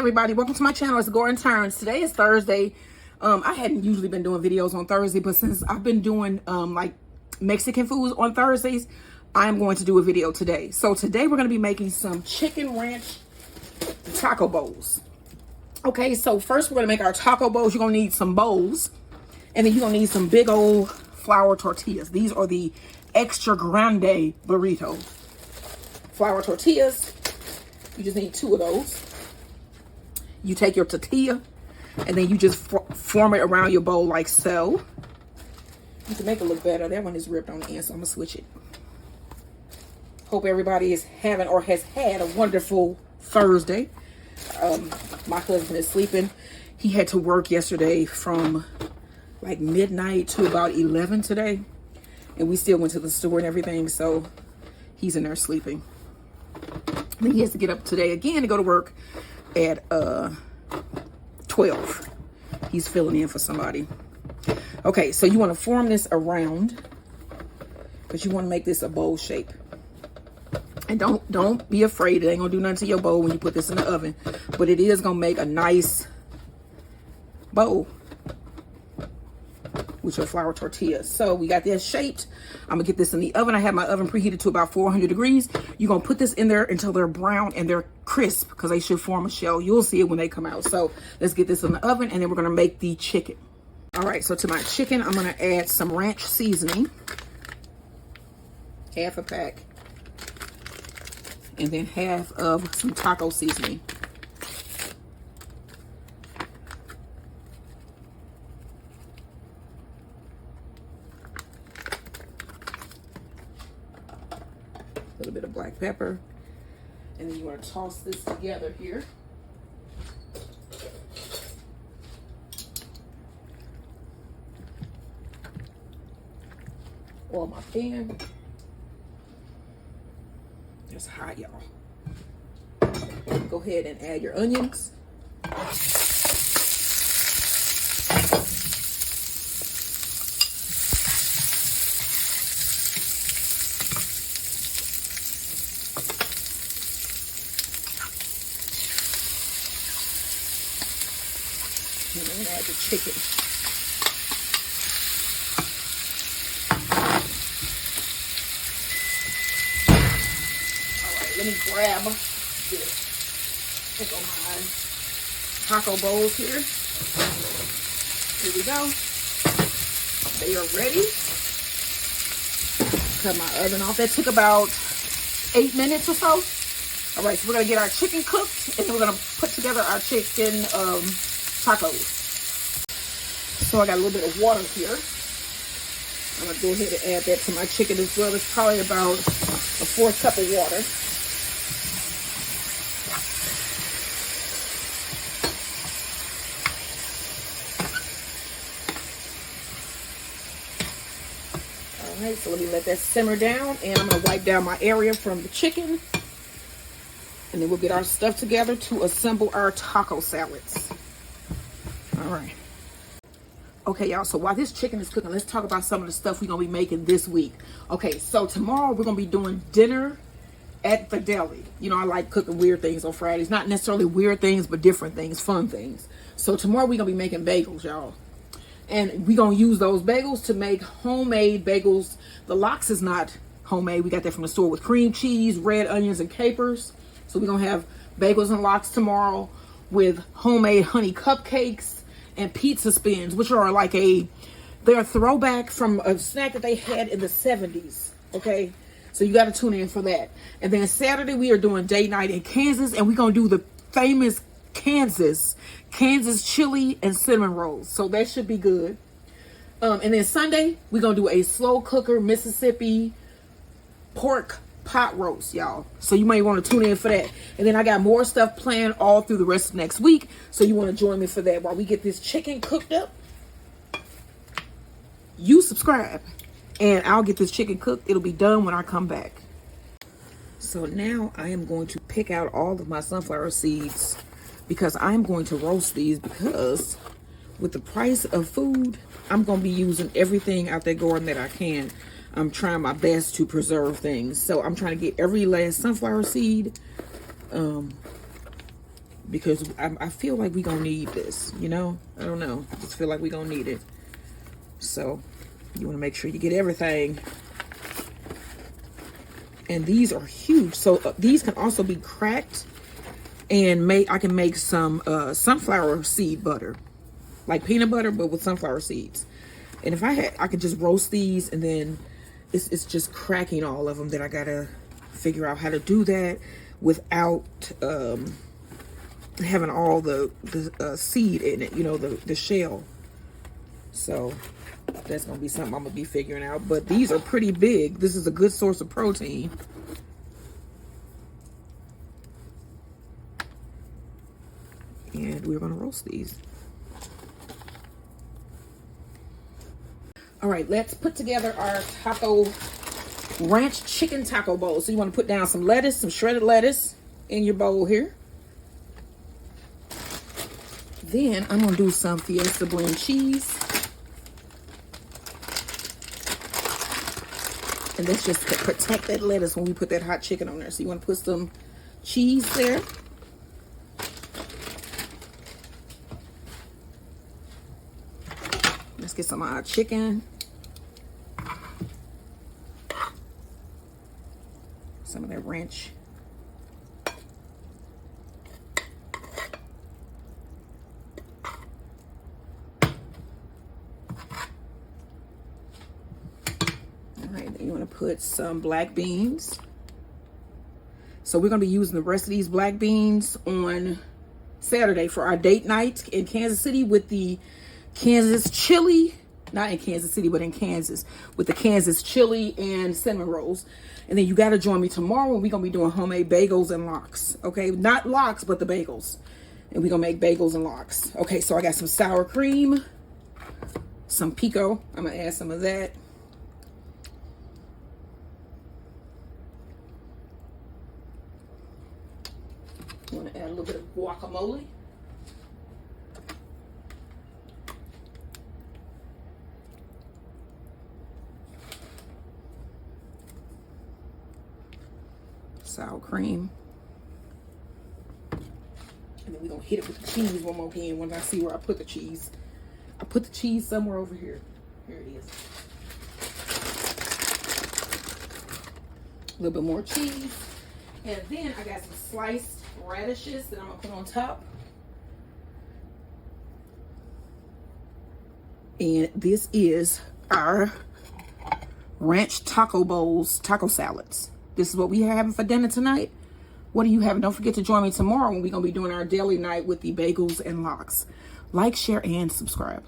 everybody, welcome to my channel. It's Gordon Turns. Today is Thursday. I hadn't usually been doing videos on Thursday, but since I've been doing like Mexican foods on Thursdays, I'm going to do a video today. So today we're going to be making some chicken ranch taco bowls. Okay, so first we're going to make our taco bowls. You're going to need some bowls, and then you're going to need some big old flour tortillas. These are the extra grande burrito flour tortillas. You just need 2 of those. You take your tortilla and then you just form it around your bowl like so. You can make it look better. That one is ripped on the end, so I'm gonna switch it. Hope everybody is having or has had a wonderful Thursday. My husband is sleeping. He had to work yesterday from like midnight to about 11 today, and we still went to the store and everything, so he's in there sleeping. And then he has to get up today again to go to work at 12. He's filling in for somebody. Okay, so you want to form this around, because you want to make this a bowl shape. And don't be afraid. It ain't gonna do nothing to your bowl when you put this in the oven, but it is gonna make a nice bowl with your flour tortillas. So we got this shaped. I'm gonna get this in the oven. I have my oven preheated to about 400 degrees. You're gonna put this in there until they're brown and they're crisp, because they should form a shell. You'll see it when they come out. So let's get this in the oven, and then we're gonna make the chicken. All right, so to my chicken, I'm gonna add some ranch seasoning, half a pack, and then half of some taco seasoning. A little bit of black pepper, and then you want to toss this together here. Oil my pan. It's hot, y'all. Go ahead and add your onions. And then add the chicken. All right, let me grab this. Pick on my taco bowls here. Here we go. They are ready. Cut my oven off. That took about 8 minutes or so. All right, so we're gonna get our chicken cooked, and then we're gonna put together our chicken tacos. So I got a little bit of water here. I'm gonna go ahead and add that to my chicken as well. It's probably about a 4th cup of water. All right, so let me let that simmer down, and I'm gonna wipe down my area from the chicken, and then we'll get our stuff together to assemble our taco salads. All right. Okay, y'all, so while this chicken is cooking, let's talk about some of the stuff we're going to be making this week. Okay, so tomorrow we're going to be doing dinner at the deli. You know, I like cooking weird things on Fridays. Not necessarily weird things, but different things, fun things. So tomorrow we're going to be making bagels, y'all. And we're going to use those bagels to make homemade bagels. The lox is not homemade. We got that from the store with cream cheese, red onions, and capers. So we're going to have bagels and lox tomorrow with homemade honey cupcakes and pizza spins, which are like they're a throwback from a snack that they had in the 70s. Okay, so you got to tune in for that. And then Saturday we are doing date night in Kansas, and we're gonna do the famous Kansas chili and cinnamon rolls. So that should be good. And then Sunday we're gonna do a slow cooker Mississippi pork pot roast, y'all. So you might want to tune in for that. And then I got more stuff planned all through the rest of next week, so you want to join me for that. While we get this chicken cooked up, you subscribe, and I'll get this chicken cooked. It'll be done when I come back. So now I am going to pick out all of my sunflower seeds, because I'm going to roast these, because with the price of food, I'm going to be using everything out there garden that I can. I'm trying my best to preserve things. So I'm trying to get every last sunflower seed because I feel like we're going to need this, you know? I don't know. I just feel like we're going to need it. So you want to make sure you get everything. And these are huge. So these can also be cracked, and I can make some sunflower seed butter, like peanut butter, but with sunflower seeds. And if I could just roast these, and then it's just cracking all of them. That I gotta figure out how to do that without having all the seed in it, you know, the shell. So that's gonna be something I'm gonna be figuring out. But these are pretty big. This is a good source of protein. And we're gonna roast these. All right, let's put together our taco ranch chicken taco bowl. So you want to put down some lettuce, some shredded lettuce in your bowl here. Then I'm gonna do some Fiesta blend cheese. And that's just to protect that lettuce when we put that hot chicken on there. So you want to put some cheese there. Let's get some of our chicken. Some of that ranch. All right, then you want to put some black beans. So we're going to be using the rest of these black beans on Saturday for our date night in Kansas City with the Kansas chili. Not in Kansas City, but in Kansas, with the Kansas chili and cinnamon rolls. And then you got to join me tomorrow when we're going to be doing homemade bagels and lox. Okay, not lox, but the bagels. And we're going to make bagels and lox. Okay, so I got some sour cream, some pico. I'm going to add some of that. I want to add a little bit of guacamole. Sour cream. And then we're going to hit it with the cheese one more again once I see where I put the cheese. I put the cheese somewhere over here. Here it is. A little bit more cheese. And then I got some sliced radishes that I'm going to put on top. And this is our ranch taco bowls, taco salads. This is what we are having for dinner tonight. What are you having? Don't forget to join me tomorrow when we're going to be doing our daily night with the bagels and lox. Like, share, and subscribe.